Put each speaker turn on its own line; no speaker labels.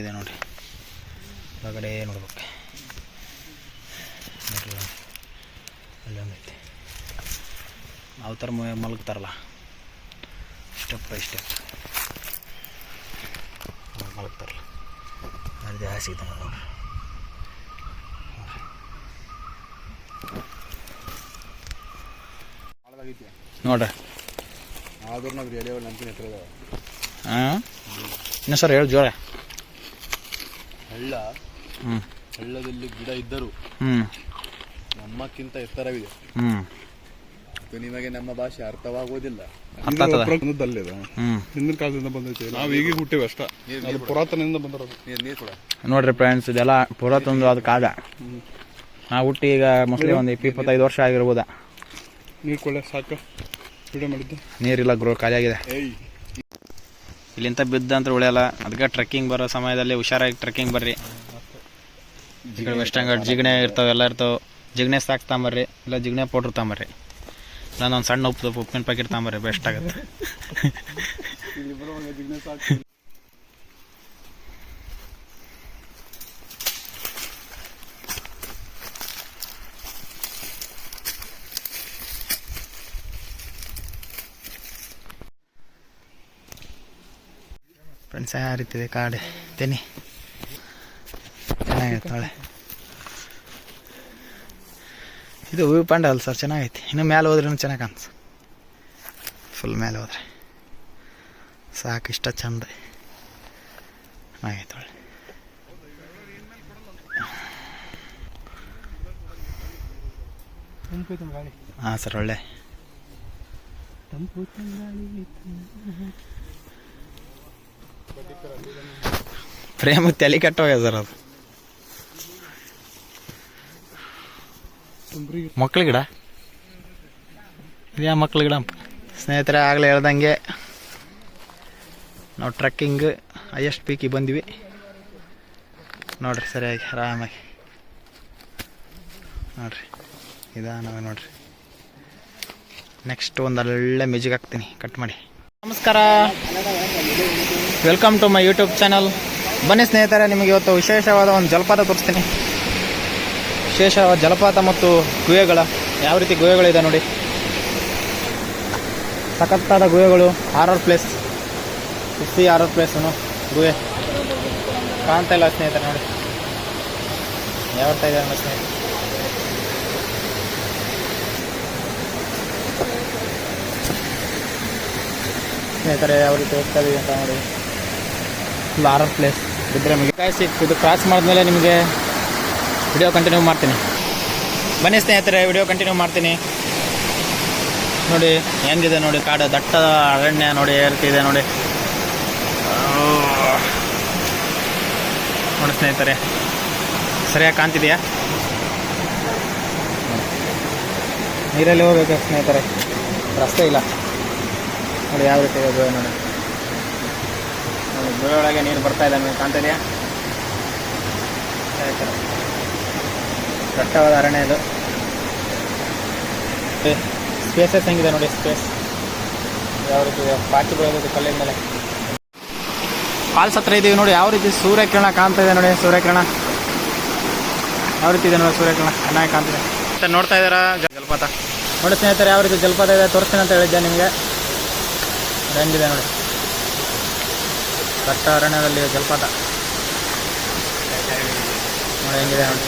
ಇದೆ ನೋಡಿ, ಹೊರಗಡೆ ನೋಡ್ಬೇಕು. ಅಲ್ಲೊಂದೈತೆ, ಯಾವ ಥರ ಮಲಗ್ತಾರಲ್ಲ ಸ್ಟೆಪ್ ಬೈ ಸ್ಟೆಪ್ ಮಲಗ್ತಾರಲ್ಲ, ಅದು ಜಾಸ್ತಿ ಇದೆ ನೋಡ್ರಿ. ನೋಡ್ರಿ ಹಾಂ ಇನ್ನು ಸರ್ ಹೇಳಿ ಜೋರ.
ಹಳ್ಳ, ಹಳ್ಳದಲ್ಲಿ ಗಿಡ ಇದ್ದರು ನಮ್ಮಕ್ಕಿಂತ ಎತ್ತರವಿದೆ. ನಿಮಗೆ ನಮ್ಮ ಭಾಷೆ ಅರ್ಥವಾಗುವುದಿಲ್ಲ. ಹಿಂದಿನ ಕಾಲದಿಂದ ಬಂದೈತೆ, ನಾವು ಈಗ ಹುಟ್ಟಿವಿ ಅಷ್ಟ, ಪುರಾತನದಿಂದ ಬಂದಿರೋದು.
ನೋಡ್ರಿ ಫ್ರೆಂಡ್ಸ್, ಇದೆಲ್ಲ ಪುರಾತನದು ಅದು ಕಾದ. ನಾವು ಹುಟ್ಟಿ ಈಗ ಮೋಸ್ಟ್ಲಿ ಒಂದು 25 ವರ್ಷ ಆಗಿರ್ಬೋದ.
ನೀರು ಕೊಳ್ಳೆ ಸಾಕು, ವಿಡಿಯೋ ಮಾಡಿದ್ದೆ.
ನೀರಿಲ್ಲ ಗ್ರೋ, ಖಾಲಿ ಆಗಿದೆ. ಇಲ್ಲಿಂದ ಬಿದ್ದಂತ ಉಳಿಯಲ್ಲ, ಅದಕ್ಕೆ ಟ್ರೆಕ್ಕಿಂಗ್ ಬರೋ ಸಮಯದಲ್ಲಿ ಹುಷಾರಾಗಿ ಟ್ರೆಕ್ಕಿಂಗ್ ಬರ್ರಿ. ಈ ಕಡೆ ವೆಸ್ಟರ್ನ್ ಘಾಟ್ ಜಿಗಣೆ ಇರ್ತಾವೆ, ಎಲ್ಲ ಇರ್ತಾವೆ. ಜಿಗಣೆ ಸಾಕು ತಗೊಂಬರ್ರಿ, ಇಲ್ಲ ಜಿಗಣೆ ಪೌಡ್ರ್ ತಗೊಂಬರ್ರಿ, ಇಲ್ಲ ಒಂದು ಸಣ್ಣ ಉಪ್ಪಿನ ಪ್ಯಾಕೆಟ್ ತಗೊಂಬರ್ರಿ, ಬೆಸ್ಟ್ ಆಗುತ್ತೆ. ಫ್ರೆಂಡ್ಸ್, ಯಾವ ರೀತಿ ಇದೆ ಕಾಡು ತೆನಿ, ಚೆನ್ನಾಗಿರ್ತಾಳೆ. ಇದು ವ್ಯೂ ಪಾಯಿಂಟ್ ಅಲ್ಲ ಸರ್, ಚೆನ್ನಾಗೈತಿ. ಇನ್ನು ಮೇಲೆ ಹೋದ್ರೂ ಚೆನ್ನಾಗಿ ಕಾಣಿಸ್, ಫುಲ್ ಮೇಲೆ ಹೋದ್ರೆ ಸಾಕು, ಇಷ್ಟ ಚಂದ ಚೆನ್ನಾಗೈತೆ. ಒಳ್ಳೆ ಹಾಂ ಸರ್, ಒಳ್ಳೆ ಪ್ರೇಮ ತಲೆ ಕೆಟ್ಟೋಗ್ಯದ ಸರ್. ಅದು ಮಕ್ಳ ಗಿಡ, ಇದ್ಯಾ ಮಕ್ಳ ಗಿಡ? ಸ್ನೇಹಿತರೆ, ಆಗಲೇ ಹೇಳ್ದಂಗೆ ನಾವು ಟ್ರೆಕ್ಕಿಂಗ್ ಹೈಯೆಸ್ಟ್ ಪೀಕಿಗೆ ಬಂದ್ವಿ ನೋಡ್ರಿ. ಸರಿಯಾಗಿ ಆರಾಮಾಗಿ ನೋಡ್ರಿ, ನಿಧಾನವಾಗಿ ನೋಡ್ರಿ. ನೆಕ್ಸ್ಟ್ ಒಂದು ಒಳ್ಳೆ ಮ್ಯೂಸಿಕ್ ಹಾಕ್ತೀನಿ, ಕಟ್ ಮಾಡಿ. ನಮಸ್ಕಾರ, welcome to my YouTube channel. ಬನ್ನಿ ಸ್ನೇಹಿತರೆ, ನಿಮಗೆ ಇವತ್ತು ವಿಶೇಷವಾದ ಒಂದು ಜಲಪಾತ ತೋರಿಸ್ತೀನಿ. ವಿಶೇಷವಾದ ಜಲಪಾತ ಮತ್ತು ಗುಹೆಗಳ, ಯಾವ ರೀತಿ ಗುಹೆಗಳಿದೆ ನೋಡಿ, ಸಖತ್ತಾದ ಗುಹೆಗಳು. ಹಾರರ್ ಪ್ಲೇಸ್, ಹಾರರ್ ಪ್ಲೇಸು ಗುಹೆ ಕಾಣ್ತಾ ಇಲ್ಲ ಸ್ನೇಹಿತರೆ. ನೋಡಿ ಯಾವ ಇದೆ ಅನ್ನೋ ಸ್ನೇಹಿತರೆ, ಯಾವ ರೀತಿ ಹೋಗ್ತಾ ಇದೀವಿ ಅಂತ ನೋಡಿ. Full horror place. ಬಿದ್ದರೆ ಇದು ಕ್ರಾಸ್ ಮಾಡಿದ್ಮೇಲೆ ನಿಮಗೆ ವಿಡಿಯೋ ಕಂಟಿನ್ಯೂ ಮಾಡ್ತೀನಿ. ಬನ್ನಿ ಸ್ನೇಹಿತರೆ, ವಿಡಿಯೋ ಕಂಟಿನ್ಯೂ ಮಾಡ್ತೀನಿ. ನೋಡಿ ಹೆಂಗಿದೆ ನೋಡಿ ಕಾಡು, ದಟ್ಟ ಅರಣ್ಯ ನೋಡಿ, ಏರ್ತಿದೆ ನೋಡಿ. ನೋಡಿ ಸ್ನೇಹಿತರೆ, ಸರಿಯಾಗಿ ಕಾಣ್ತಿದೆಯಾ? ನೀರಲ್ಲಿ ಹೋಗ್ಬೇಕು ಸ್ನೇಹಿತರೆ, ರಸ್ತೆ ಇಲ್ಲ. ನೋಡಿ ಯಾವ ರೀತಿ ಇದೆ ಗುಹೆ ನೋಡಿ. ನೋಡಿ ಗುಹೆ ಒಳಗೆ ನೀರು ಬರ್ತಾ ಇದೆ, ನಿಮಗೆ ಕಾಣ್ತಾ ಇದೆಯಾ? ದಟ್ಟವಾದ ಅರಣ್ಯ ಇದು. ಸ್ಪೇಸಸ್ ಹೆಂಗಿದೆ ನೋಡಿ, ಸ್ಪೇಸ್ ಯಾವ ರೀತಿ ಇದೆ, ಪಾಚಿ ಬೆಳೆದಿದೆ ಕಲ್ಲಿನ ಮೇಲೆ. ಫಾಲ್ಸ್ ಹತ್ರ ಇದ್ದೀವಿ ನೋಡಿ, ಯಾವ ರೀತಿ ಸೂರ್ಯಕಿರಣ ಕಾಣ್ತಾ ಇದೆ ನೋಡಿ. ಸೂರ್ಯಕಿರಣ ಯಾವ ರೀತಿ ಇದೆ ನೋಡಿ, ಸೂರ್ಯಕಿರಣ ಚೆನ್ನಾಗಿ ಕಾಣ್ತಿದೆ. ಮತ್ತೆ ನೋಡ್ತಾ ಇದ್ದೀರಾ ಜಲಪಾತ ನೋಡಿ ಸ್ನೇಹಿತರೆ, ಯಾವ ರೀತಿ ಜಲಪಾತ ಇದೆ ತೋರಿಸ್ತೀನಿ ಅಂತ ಹೇಳಿದ್ದೆ ನಿಮಗೆ. ಹೆಂಗಿದೆ ನೋಡಿ, ದಟ್ಟ ಅರಣ್ಯದಲ್ಲಿ ಜಲಪಾತ ನೋಡಿ ಹೆಂಗಿದೆ ನೋಡಿ.